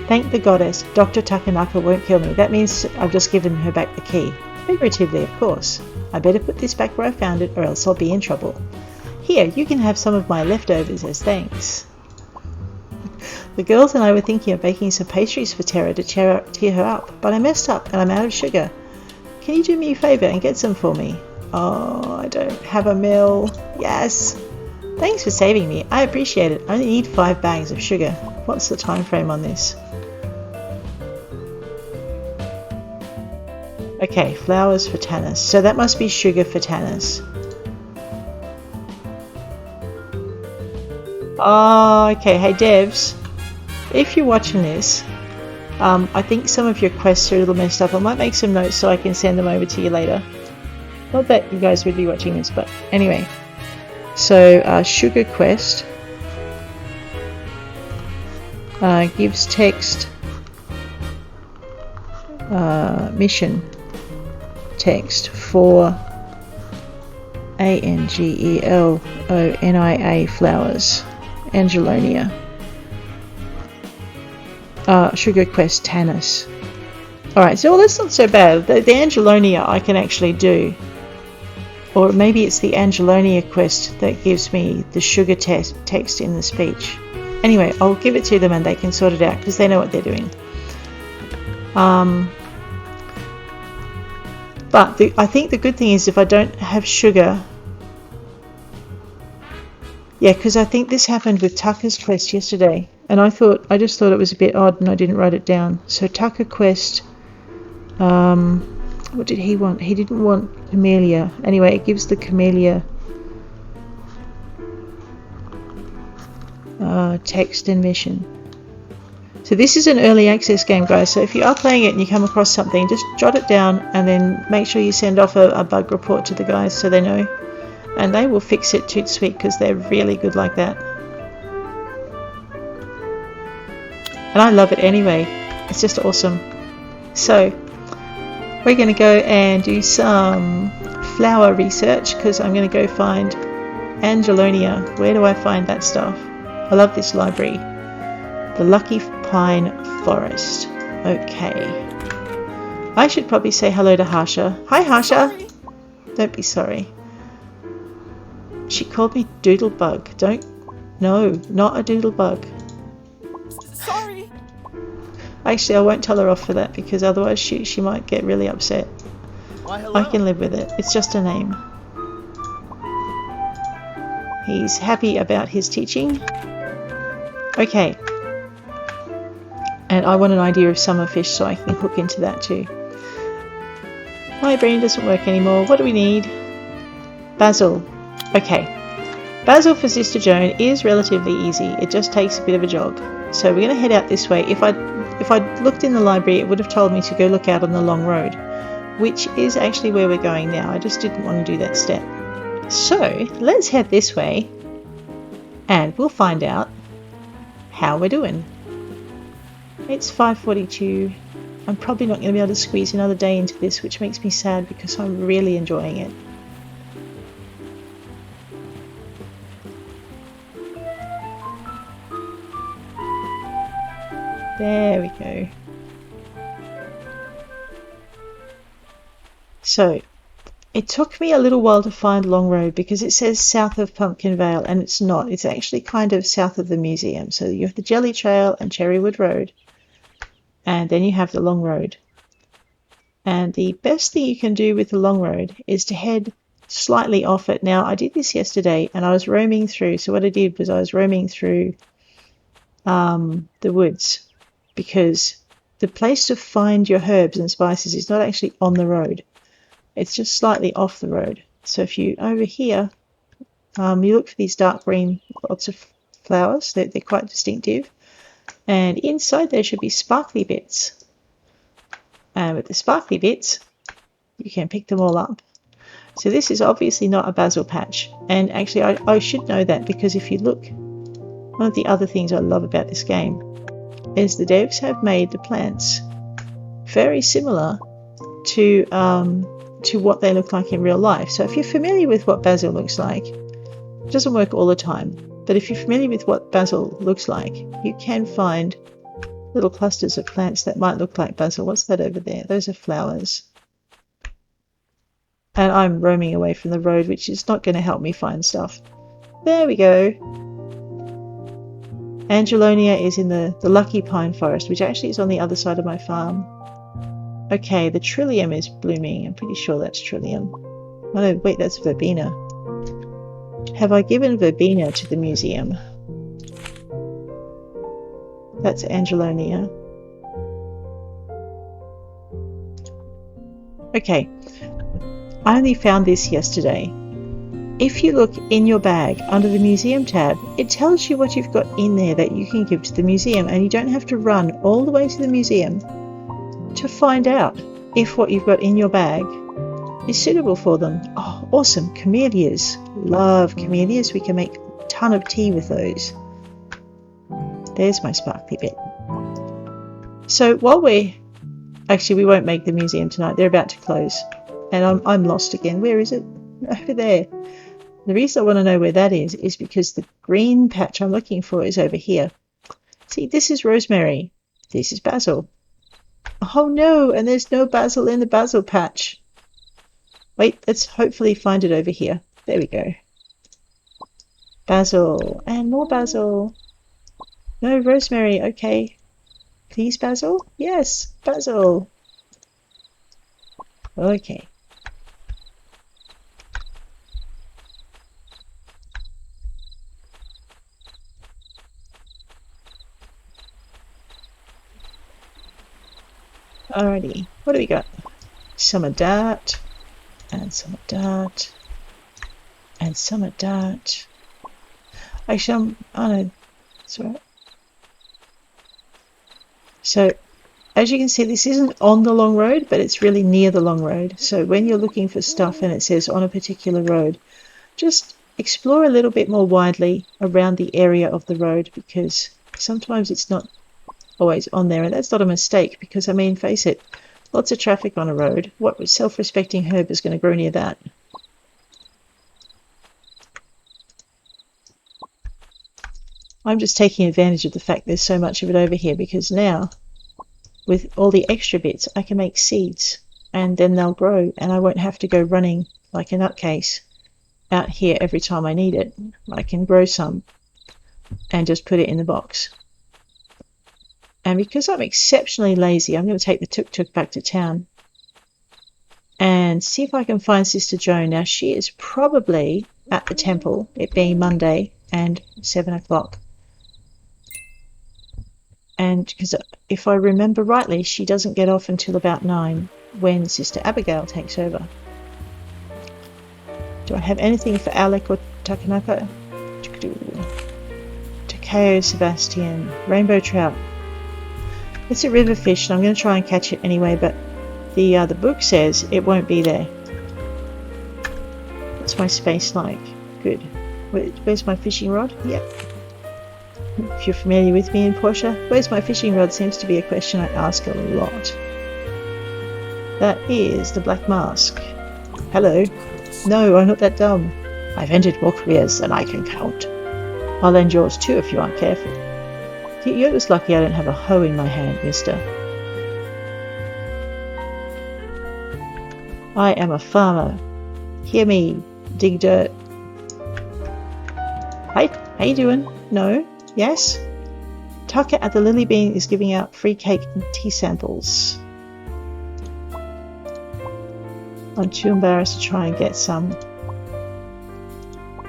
Thank the goddess. Dr. Takanaka won't kill me. That means I've just given her back the key. Figuratively, of course. I better put this back where I found it or else I'll be in trouble. Here, you can have some of my leftovers as thanks. The girls and I were thinking of baking some pastries for Tara to cheer her up, but I messed up and I'm out of sugar. Can you do me a favour and get some for me? Oh, I don't have a mill. Yes. Thanks for saving me. I appreciate it. I only need 5 bags of sugar. What's the time frame on this? Okay, flowers for Tanis. So that must be sugar for Tanis. Oh, okay. Hey, devs, if you're watching this, I think some of your quests are a little messed up. I might make some notes so I can send them over to you later. Not that you guys would be watching this, but anyway. So, Sugar Quest gives text mission text for Angelonia flowers. Angelonia. Sugar Quest Tanis. Alright, so that's not so bad. The Angelonia I can actually do. Or maybe it's the Angelonia quest that gives me the sugar text in the speech. Anyway, I'll give it to them and they can sort it out because they know what they're doing. But I think the good thing is if I don't have sugar... Yeah, because I think this happened with Tucker's quest yesterday. And I just thought it was a bit odd and I didn't write it down. So Tucker quest... what did he want? He didn't want camellia. Anyway, it gives the camellia text and mission. So this is an early access game, guys. So if you are playing it and you come across something, just jot it down and then make sure you send off a bug report to the guys so they know. And they will fix it toot sweet because they're really good like that. And I love it anyway. It's just awesome. So we're going to go and do some flower research because I'm going to go find Angelonia. Where do I find that stuff? I love this library. The Lucky Pine Forest. Okay. I should probably say hello to Harsha. Hi, Harsha. Sorry. Don't be sorry. She called me Doodlebug. No, not a Doodlebug. Sorry. Actually, I won't tell her off for that because otherwise she might get really upset. Why, hello. I can live with it. It's just a name. He's happy about his teaching. Okay. And I want an idea of summerfish so I can hook into that too. My brain doesn't work anymore. What do we need? Basil. Okay. Basil for Sister Joan is relatively easy. It just takes a bit of a jog. So we're going to head out this way. If I'd looked in the library, it would have told me to go look out on the long road, which is actually where we're going now. I just didn't want to do that step. So let's head this way and we'll find out how we're doing. It's 5:42. I'm probably not going to be able to squeeze another day into this, which makes me sad because I'm really enjoying it. There we go. So, it took me a little while to find Long Road because it says south of Pumpkin Vale and it's not. It's actually kind of south of the museum. So you have the Jelly Trail and Cherrywood Road and then you have the Long Road. And the best thing you can do with the Long Road is to head slightly off it. Now, I did this yesterday and I was roaming through. So what I did was I was roaming through the woods because the place to find your herbs and spices is not actually on the road. It's just slightly off the road. So if you, over here, you look for these dark green, lots of flowers. They're quite distinctive. And inside there should be sparkly bits. And with the sparkly bits, you can pick them all up. So this is obviously not a basil patch. And actually, I should know that because if you look, one of the other things I love about this game is the devs have made the plants very similar to what they look like in real life. So if you're familiar with what basil looks like, it doesn't work all the time, but if you're familiar with what basil looks like, you can find little clusters of plants that might look like basil. What's that over there? Those are flowers. And I'm roaming away from the road, which is not going to help me find stuff. There we go. Angelonia is in the Lucky Pine Forest, which actually is on the other side of my farm. Okay, the trillium is blooming. I'm pretty sure that's trillium. Oh no, wait, that's verbena. Have I given verbena to the museum? That's Angelonia. Okay, I only found this yesterday. if you look in your bag under the museum tab, it tells you what you've got in there that you can give to the museum, and you don't have to run all the way to the museum to find out if what you've got in your bag is suitable for them. Oh, awesome. Camellias. Love camellias. We can make a ton of tea with those. There's my sparkly bit. So while we won't make the museum tonight. They're about to close. And I'm lost again. Where is it? Over there. The reason I want to know where that is because the green patch I'm looking for is over here. See, this is rosemary. This is basil. Oh no, and there's no basil in the basil patch. Wait, let's hopefully find it over here. There we go. Basil. And more basil. No, rosemary. Okay. Please, basil? Yes, basil. Okay. Alrighty, what do we got? Some of that, and some of that, and some of that. Actually, oh no, it's alright. So, as you can see, this isn't on the long road, but it's really near the long road. So when you're looking for stuff and it says on a particular road, just explore a little bit more widely around the area of the road, because sometimes it's not always on there, and that's not a mistake, because I mean, face it, lots of traffic on a road. What self-respecting herb is going to grow near that? I'm just taking advantage of the fact there's so much of it over here, because now with all the extra bits I can make seeds, and then they'll grow, and I won't have to go running like a nutcase out here every time I need it. I can grow some and just put it in the box. And because I'm exceptionally lazy, I'm going to take the tuk-tuk back to town and see if I can find Sister Joan. Now, she is probably at the temple, it being Monday and 7 o'clock. And because if I remember rightly, she doesn't get off until about 9 when Sister Abigail takes over. Do I have anything for Alec or Takanaka? Takeo Sebastian, rainbow trout. It's a river fish, and I'm going to try and catch it anyway, but the book says it won't be there. What's my space like? Good. Where's my fishing rod? Yep. If you're familiar with me in Portia, where's my fishing rod seems to be a question I ask a lot. That is the Black Mask. Hello. No, I'm not that dumb. I've entered more careers than I can count. I'll end yours too if you aren't careful. You're just lucky I don't have a hoe in my hand, mister. I am a farmer. Hear me, dig dirt. Hi, how you doing? No? Yes? Tucker at the Lily Bean is giving out free cake and tea samples. I'm too embarrassed to try and get some.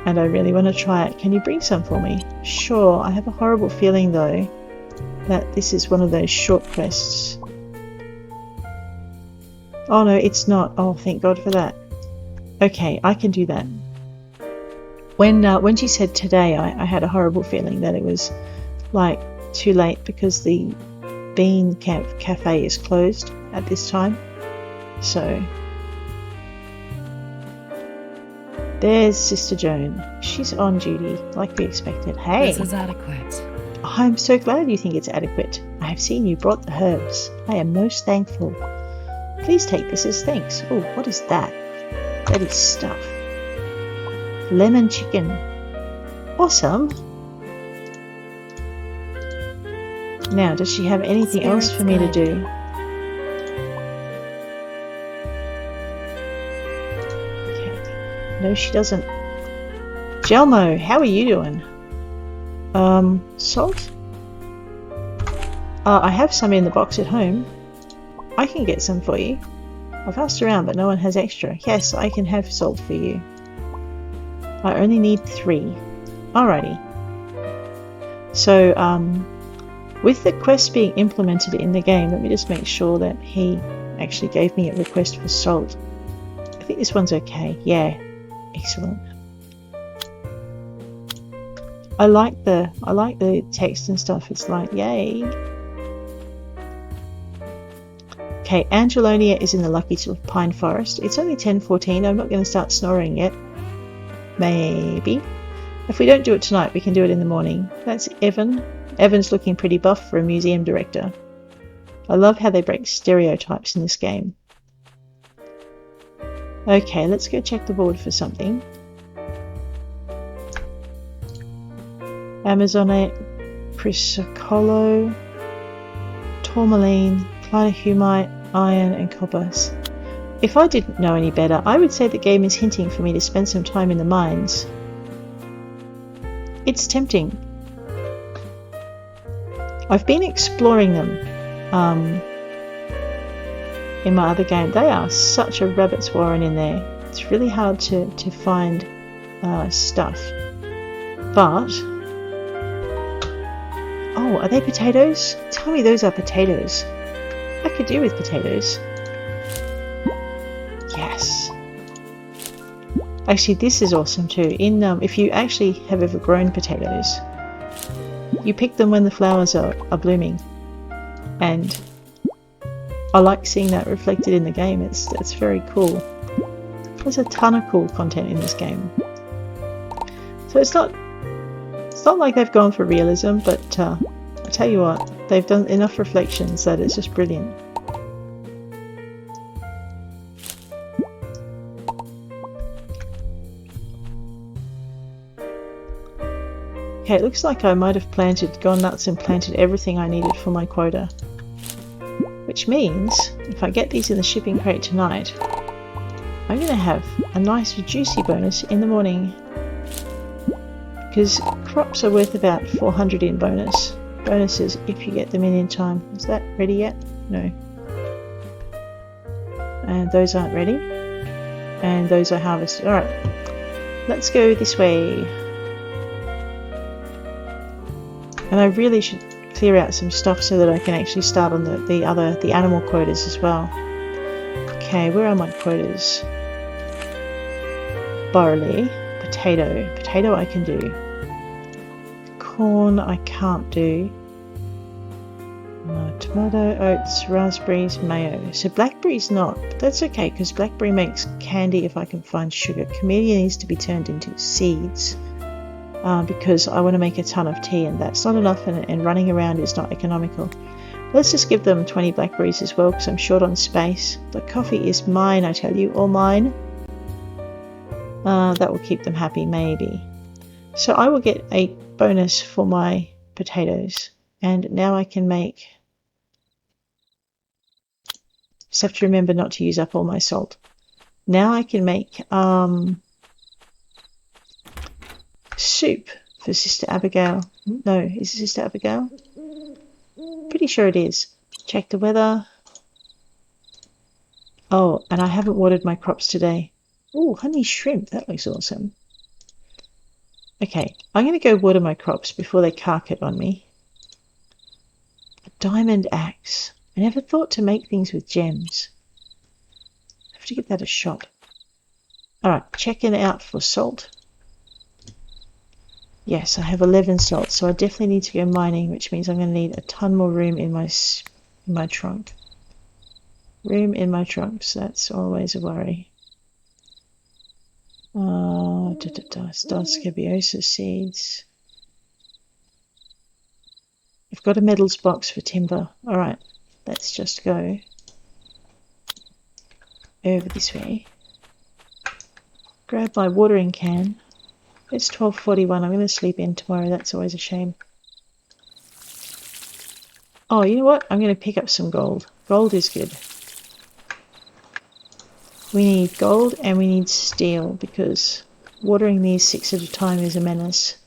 And I really want to try it. Can you bring some for me? Sure. I have a horrible feeling, though, that this is one of those short quests. Oh, no, it's not. Oh, thank God for that. Okay, I can do that. When she said today, I had a horrible feeling that it was, like, too late because the Bean Camp Cafe is closed at this time. So... there's Sister Joan. She's on duty, like we expected. Hey! This is adequate. I'm so glad you think it's adequate. I have seen you brought the herbs. I am most thankful. Please take this as thanks. Oh, what is that? That is stuff. Lemon chicken. Awesome. Now, does she have anything else for me to do? No, she doesn't. Jelmo, how are you doing? Salt? I have some in the box at home. I can get some for you. I've asked around, but no one has extra. Yes, I can have salt for you. I only need 3. Alrighty. So, with the quest being implemented in the game, let me just make sure that he actually gave me a request for salt. I think this one's okay. Yeah. Excellent. I like the text and stuff. It's like, yay. Okay, Angelonia is in the Lucky Pine Forest. It's only 10:14. I'm not going to start snoring yet. Maybe. If we don't do it tonight, we can do it in the morning. That's Evan. Evan's looking pretty buff for a museum director. I love how they break stereotypes in this game. Okay, let's go check the board for something. Amazonite, Chrysocolo, Tourmaline, Clinahumite, Iron and Copper. If I didn't know any better, I would say the game is hinting for me to spend some time in the mines. It's tempting. I've been exploring them in my other game. They are such a rabbit's warren in there. It's really hard to find stuff. But... oh, are they potatoes? Tell me those are potatoes. I could do with potatoes. Yes. Actually, this is awesome too. In if you actually have ever grown potatoes, you pick them when the flowers are blooming, and I like seeing that reflected in the game. It's very cool. There's a ton of cool content in this game. So it's not like they've gone for realism, but I tell you what, they've done enough reflections that it's just brilliant. Okay, it looks like I might have gone nuts and planted everything I needed for my quota. Which means, if I get these in the shipping crate tonight, I'm going to have a nice juicy bonus in the morning. Because crops are worth about 400 in bonuses if you get them in time. Is that ready yet? No. And those aren't ready. And those are harvested. Alright, let's go this way. And I really should clear out some stuff so that I can actually start on the animal quotas as well. Okay, where are my quotas? Barley, potato I can do. Corn I can't do. Tomato, oats, raspberries, mayo. So blackberries not, but that's okay because blackberry makes candy if I can find sugar. Camellia needs to be turned into seeds. Because I want to make a ton of tea and that's not enough, and running around is not economical. Let's just give them 20 blackberries as well because I'm short on space. The coffee is mine, I tell you, all mine. That will keep them happy, maybe. So I will get a bonus for my potatoes, and now I can make... just have to remember not to use up all my salt. Now I can make... soup for Sister Abigail. No, is it Sister Abigail? Pretty sure it is. Check the weather. Oh, and I haven't watered my crops today. Oh, honey shrimp. That looks awesome. Okay, I'm going to go water my crops before they cark it on me. A diamond axe. I never thought to make things with gems. I have to give that a shot. Alright, checking out for salt. Yes, I have 11 salt, so I definitely need to go mining, which means I'm going to need a ton more room in my trunk. Room in my trunk, so that's always a worry. Star Scabiosa seeds. I've got a metals box for timber. Alright, let's just go over this way. Grab my watering can. It's 12:41. I'm going to sleep in tomorrow. That's always a shame. Oh, you know what? I'm going to pick up some gold. Gold is good. We need gold and we need steel because watering these 6 at a time is a menace.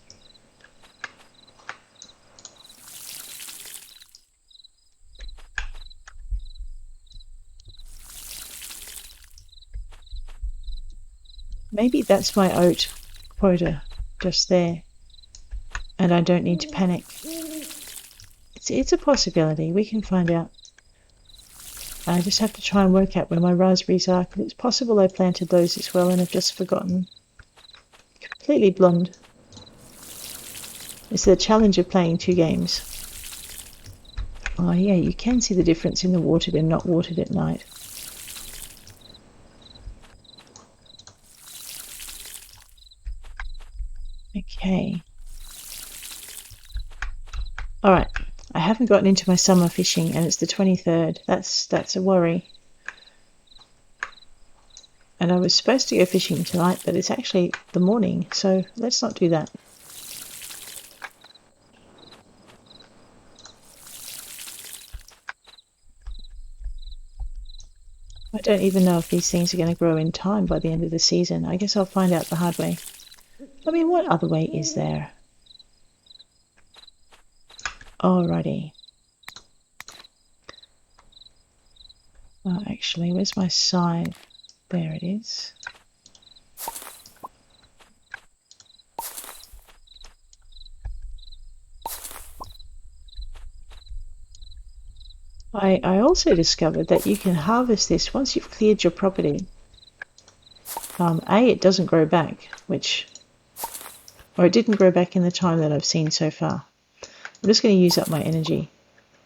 Maybe that's my oat quota just there, and I don't need to panic. It's a possibility. We can find out. I just have to try and work out where my raspberries are, because it's possible I planted those as well and have just forgotten. Completely blonde. It's the challenge of playing 2 games. Oh yeah, you can see the difference in the watered and not watered at night. Okay. Alright, I haven't gotten into my summer fishing and it's the 23rd. That's a worry. And I was supposed to go fishing tonight, but it's actually the morning, so let's not do that. I don't even know if these things are going to grow in time by the end of the season. I guess I'll find out the hard way. I mean, what other way is there? Alrighty. Well, actually, where's my scythe? There it is. I also discovered that you can harvest this once you've cleared your property. It doesn't grow back, or it didn't grow back in the time that I've seen so far. I'm just going to use up my energy,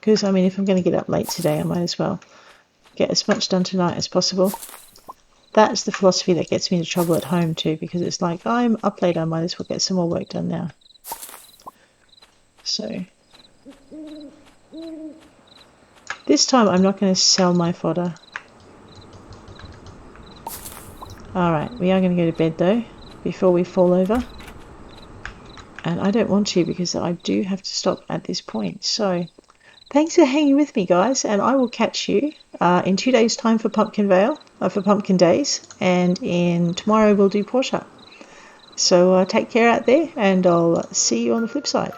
because I mean, if I'm going to get up late today, I might as well get as much done tonight as possible. That's the philosophy that gets me into trouble at home too, because it's like, I'm up late, I might as well get some more work done now. So this time I'm not going to sell my fodder. Alright, we are going to go to bed though, before we fall over. And I don't want to, because I do have to stop at this point. So thanks for hanging with me, guys, and I will catch you in 2 days' time for Pumpkin Days, and in tomorrow we'll do Portia. So take care out there, and I'll see you on the flip side.